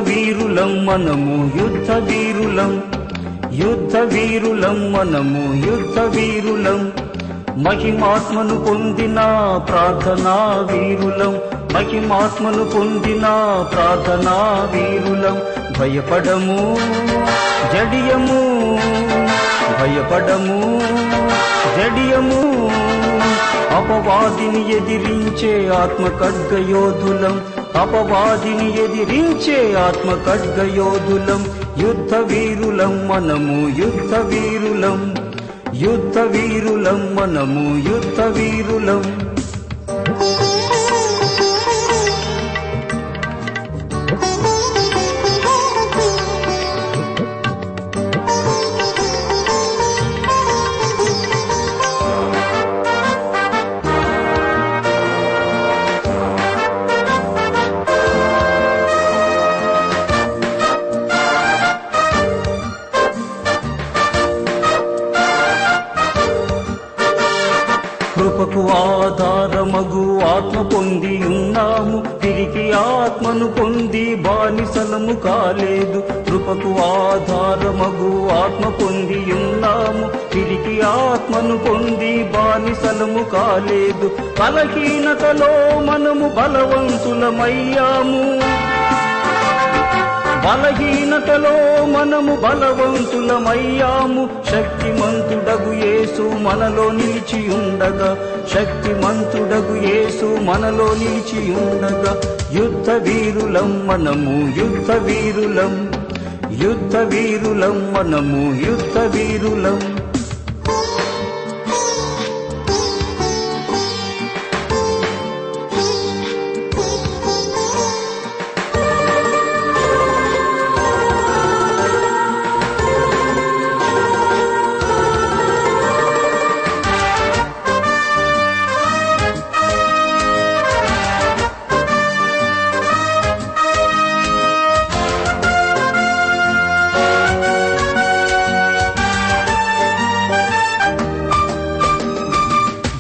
వీరులం మనము యుద్ధ వీరులం, యుద్ధ వీరులం మనము యుద్ధ వీరులం. మహిమాత్మను పొందిన ప్రార్థనా వీరులం, మహిమాత్మను పొందిన ప్రార్థనా వీరులం. భయపడము జడియము, భయపడము జడియము, అపవాదిని ఎదిరించే ఆత్మ ఖడ్గయోధులం, అపవాదిని ఎదిరించే ఆత్మ ఖడ్గయోధులం. యుద్ధ వీరులం మనము యుద్ధ వీరులం, యుద్ధ వీరులం మనము యుద్ధ వీరులం. కృపకు ఆధారమగు ఆత్మ పొంది ఉన్నాము, తిరిగి ఆత్మను పొంది బానిసలము కాలేదు. కృపకు ఆధారమగు ఆత్మ పొంది ఉన్నాము, తిరిగి ఆత్మను పొంది బానిసలము కాలేదు. బలహీనతలో మనము బలవంతులమయ్యాము, బలహీనతలో మనము బలవంతులమయ్యాము. శక్తిమంతుడగు యేసు మనలో నిలిచి ఉండగా, శక్తిమంతుడగు యేసు మనలో నిలిచి ఉండగా. యుద్ధ వీరులం మనము యుద్ధ వీరులం, యుద్ధ వీరులం మనము యుద్ధ వీరులం.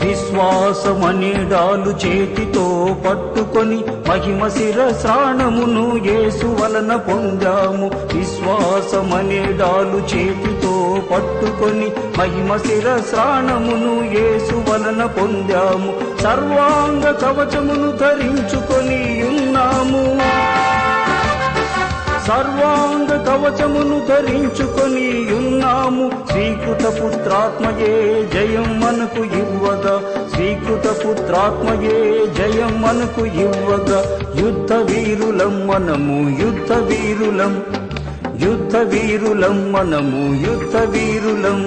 విశ్వాసమనే డాలు చేతితో పట్టుకొని మహిమ శిరస్రాణమును యేసు వలన పొందాము. విశ్వాసమనే డాలు చేతితో పట్టుకొని మహిమ శిరస్రాణమును యేసు వలన పొందాము. సర్వాంగ కవచమును ధరించుకొని ఉన్నాము, సర్వాంగ కవచమును ధరించుకొని ఉన్నాము. స్వీకృత పుత్రాత్మయే జయం మనకు ఇవ్వగా, స్వీకృత పుత్రాత్మయే జయం మనకు ఇవ్వగా. యుద్ధ వీరులం మనము యుద్ధ వీరులం, యుద్ధ వీరులం మనము యుద్ధ వీరులం.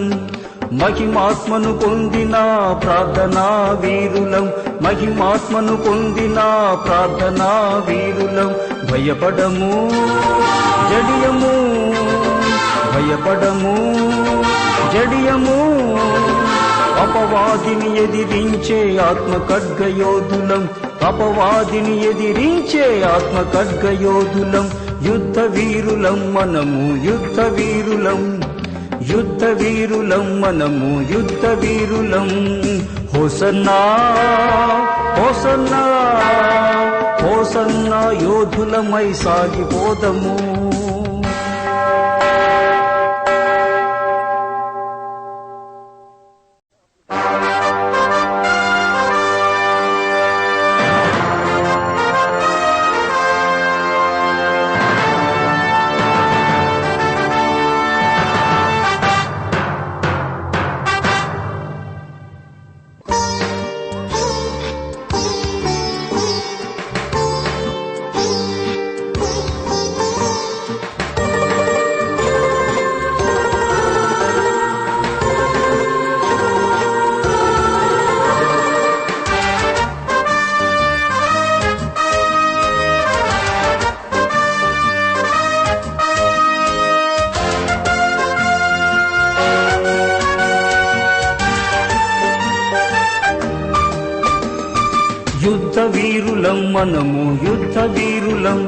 మహిమాత్మను పొందిన ప్రార్థనా వీరులం, మహిమాత్మను పొందిన ప్రార్థనా వీరులం. భయపడము జడియము, భయపడము జడియము, అపవాదిని ఎదిరించే ఆత్మ ఖడ్గయోధులం, అపవాదిని ఎదిరించే ఆత్మ ఖడ్గయోధులం. యుద్ధ వీరులం మనము యుద్ధ వీరులం, యుద్ధ వీరులం మనము యుద్ధ వీరులం. హోసన్నా హోసన్నా హోసన్నా, యోధులమై సాగిపోదము. యుద్ధ వీరులం మనము యుద్ధ వీరులం,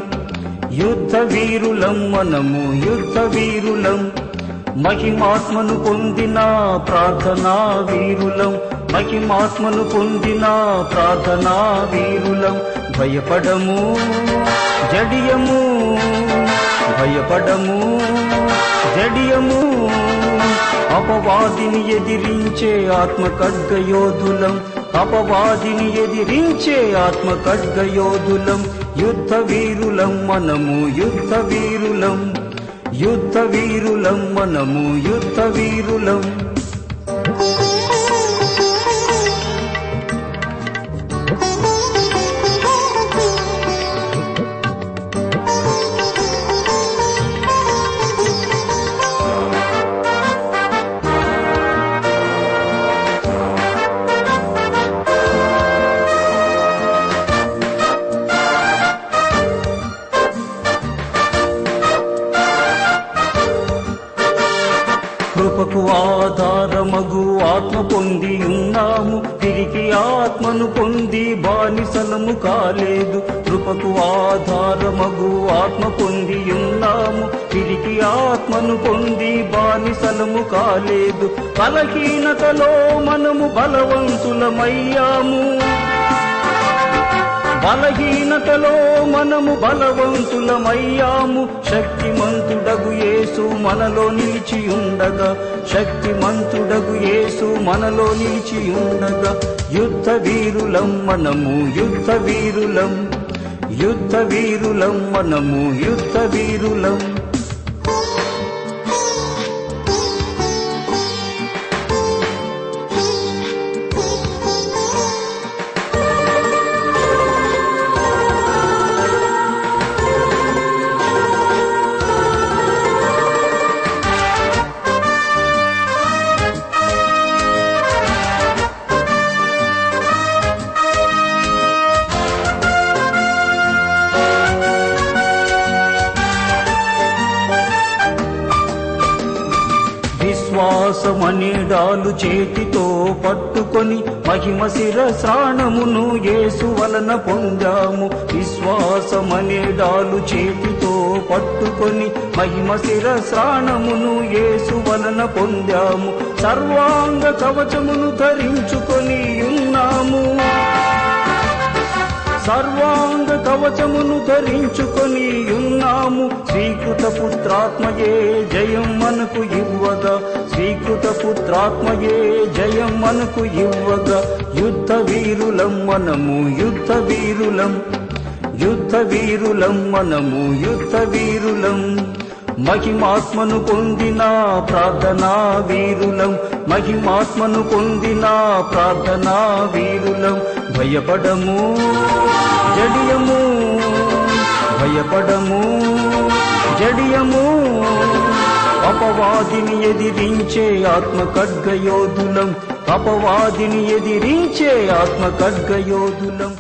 యుద్ధ వీరులం మనము యుద్ధ వీరులం. మహిమాత్మను పొందిన ప్రార్థనా వీరులం, మహిమాత్మను పొందిన ప్రార్థనా వీరులం. భయపడము జడియము భయపడము జడియము అపవాదిని ఎదిరించే ఆత్మ ఖడ్గయోధులం అపవాదిని ఎదిరించే ఆత్మ ఖడ్గయోధులం యుద్ధ వీరులం మనము యుద్ధ వీరులం యుద్ధ వీరులం మనము యుద్ధ వీరులం కృపకు ఆధారమగు ఆత్మ పొంది ఉన్నాము తిరిగి ఆత్మను పొంది బానిసలము కాలేదు కృపకు ఆధారమగు ఆత్మ పొంది ఉన్నాము తిరిగి ఆత్మను పొంది బానిసలము కాలేదు బలహీనతలో మనము బలవంతులమయ్యాము బలహీనతలో మనము బలవంతులమయ్యాము శక్తిమంతుడగు యేసు మనలో నిలిచి ఉండగా శక్తిమంతుడగు యేసు మనలో నిలిచి ఉండగా యుద్ధ వీరులం మనము యుద్ధ వీరులం యుద్ధ వీరులం మనము యుద్ధ వీరులం విశ్వాసమనే డాలు చేతితో పట్టుకొని మహిమ శిరస్రాణమును యేసు వలన పొందాము విశ్వాసమనే డాలు చేతితో పట్టుకొని మహిమ శిరస్రాణమును యేసు వలన పొందాము సర్వాంగ కవచమును ధరించుకొని ఉన్నాము సర్వాంగ కవచమును ధరించుకొని ఉన్నాము స్వీకృత పుత్రాత్మయే జయం మనకు ఇవ్వగా స్వీకృత పుత్రాత్మయే జయం మనకు ఇవ్వగా యుద్ధ వీరులం మనము యుద్ధ వీరులం యుద్ధ వీరులం మనము యుద్ధ వీరులం మహిమాత్మను పొందిన ప్రార్థనా వీరులం మహిమాత్మను పొందిన ప్రార్థనా వీరులం భయపడము జడియము భయపడము జడియము అపవాదిని ఎదిరించే ఆత్మ ఖడ్గయోధులం అపవాదిని ఎదిరించే ఆత్మ ఖడ్గయోధులం